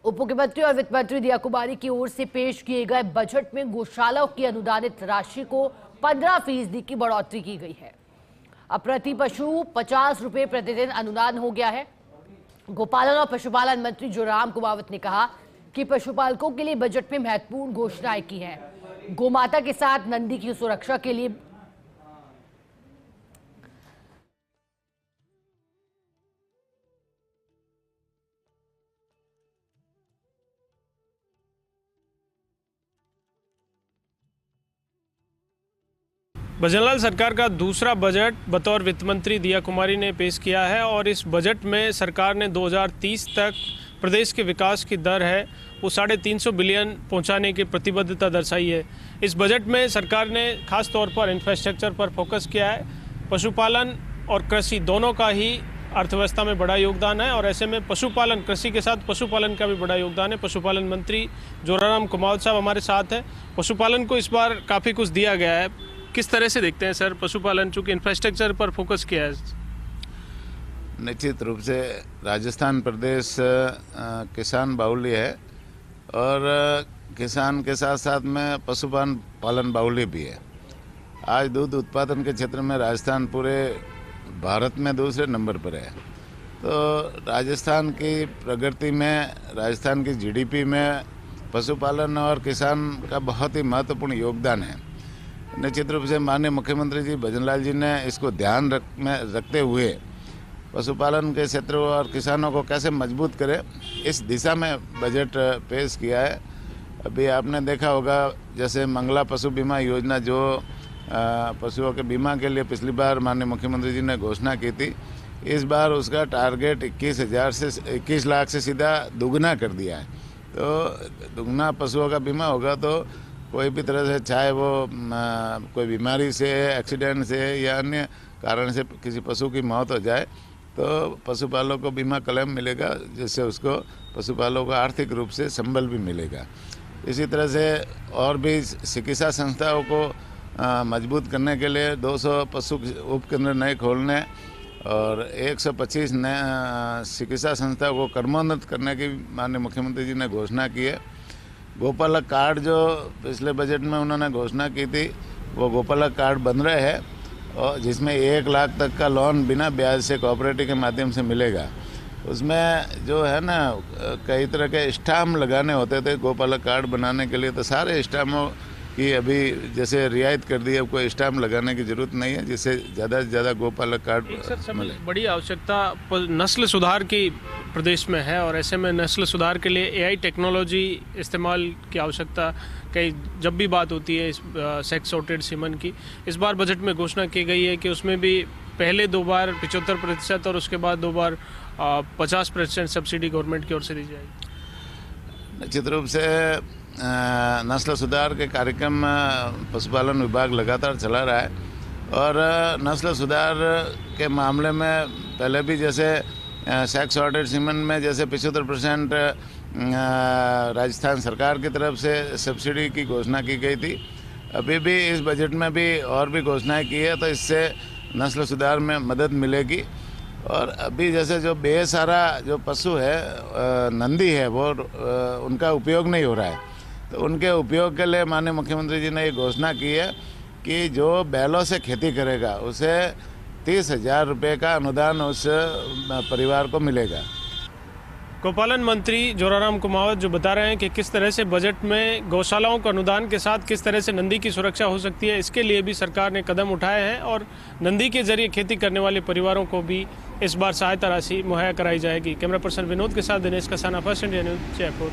उप मुख्यमंत्री और वित्त मंत्री दिया कुमारी की ओर से पेश किए गए बजट में गौशालाओं की अनुदानित राशि को 15% की बढ़ोतरी की गई है। अब प्रति पशु 50 रुपए प्रतिदिन अनुदान हो गया है। गोपालन और पशुपालन मंत्री जोराम कुमावत ने कहा कि पशुपालकों के लिए बजट में महत्वपूर्ण घोषणाएं की हैं। गोमाता के साथ नंदी की सुरक्षा के लिए भजनलाल सरकार का दूसरा बजट बतौर वित्त मंत्री दिया कुमारी ने पेश किया है और इस बजट में सरकार ने 2030 तक प्रदेश के विकास की दर है वो 350 बिलियन पहुंचाने की प्रतिबद्धता दर्शाई है। इस बजट में सरकार ने खास तौर पर इंफ्रास्ट्रक्चर पर फोकस किया है। पशुपालन और कृषि दोनों का ही अर्थव्यवस्था में बड़ा योगदान है और ऐसे में पशुपालन, कृषि के साथ पशुपालन का भी बड़ा योगदान है। पशुपालन मंत्री जोराम कुमावत साहब हमारे साथ हैं। पशुपालन को इस बार काफ़ी कुछ दिया गया है, किस तरह से देखते हैं सर पशुपालन, चूँकि इंफ्रास्ट्रक्चर पर फोकस किया है? निश्चित रूप से राजस्थान प्रदेश किसान बाहुल्य है और किसान के साथ साथ में पशुपालन पालन बाहुल्य भी है। आज दूध उत्पादन के क्षेत्र में राजस्थान पूरे भारत में दूसरे नंबर पर है। तो राजस्थान की प्रगति में, राजस्थान की जीडीपी में पशुपालन और किसान का बहुत ही महत्वपूर्ण योगदान है। निश्चित रूप से माननीय मुख्यमंत्री जी भजनलाल जी ने इसको ध्यान में रखते हुए पशुपालन के क्षेत्र और किसानों को कैसे मजबूत करे, इस दिशा में बजट पेश किया है। अभी आपने देखा होगा जैसे मंगला पशु बीमा योजना जो पशुओं के बीमा के लिए पिछली बार माननीय मुख्यमंत्री जी ने घोषणा की थी, इस बार उसका टारगेट 21 लाख से सीधा दुगना कर दिया है। तो दुगना पशुओं का बीमा होगा तो कोई भी तरह से, चाहे वो कोई बीमारी से, एक्सीडेंट से या अन्य कारण से किसी पशु की मौत हो जाए तो पशुपालकों को बीमा क्लेम मिलेगा, जिससे उसको पशुपालकों को आर्थिक रूप से संबल भी मिलेगा। इसी तरह से और भी चिकित्सा संस्थाओं को मजबूत करने के लिए 200 पशु उपकेंद्र नए खोलने और 125 नए चिकित्सा संस्थाओं को कर्मोन्नत करने की माननीय मुख्यमंत्री जी ने घोषणा की है। गोपालक कार्ड जो पिछले बजट में उन्होंने घोषणा की थी, वो गोपालक कार्ड बन रहे हैं और जिसमें 1 लाख तक का लोन बिना ब्याज से कोऑपरेटिव के माध्यम से मिलेगा। उसमें जो है ना, कई तरह के स्टाम्प लगाने होते थे गोपालक कार्ड बनाने के लिए, तो सारे स्टाम्पों की अभी जैसे रियायत कर दी है, कोई स्टाम्प लगाने की जरूरत नहीं है, जिससे ज़्यादा से ज़्यादा गोपालक कार्ड मिले। बड़ी आवश्यकता नस्ल सुधार की प्रदेश में है और ऐसे में नस्ल सुधार के लिए एआई टेक्नोलॉजी इस्तेमाल की आवश्यकता कई जब भी बात होती है इस सेक्स सॉर्टेड सीमन की, इस बार बजट में घोषणा की गई है कि उसमें भी पहले 2 बार 75% और उसके बाद 2 बार 50% सब्सिडी गवर्नमेंट की ओर से दी जाएगी। निश्चित रूप से नस्ल सुधार के कार्यक्रम पशुपालन विभाग लगातार चला रहा है और नस्ल सुधार के मामले में पहले भी जैसे सेक्स सॉर्टेड सीमन में जैसे 75% राजस्थान सरकार की तरफ से सब्सिडी की घोषणा की गई थी। अभी भी इस बजट में भी और भी घोषणाएं की है, तो इससे नस्ल सुधार में मदद मिलेगी। और अभी जैसे जो बेसहारा जो पशु है, नंदी है, वो उनका उपयोग नहीं हो रहा है, तो उनके उपयोग के लिए माननीय मुख्यमंत्री जी ने ये घोषणा की है कि जो बैलों से खेती करेगा उसे 30,000 रुपये का अनुदान उस परिवार को मिलेगा। गोपालन मंत्री जोराम कुमावत जो बता रहे हैं कि किस तरह से बजट में गौशालाओं के अनुदान के साथ किस तरह से नंदी की सुरक्षा हो सकती है, इसके लिए भी सरकार ने कदम उठाए हैं और नंदी के जरिए खेती करने वाले परिवारों को भी इस बार सहायता राशि मुहैया कराई जाएगी। कैमरा पर्सन विनोद के साथ Dinesh Kasana, first India news, Jaipur.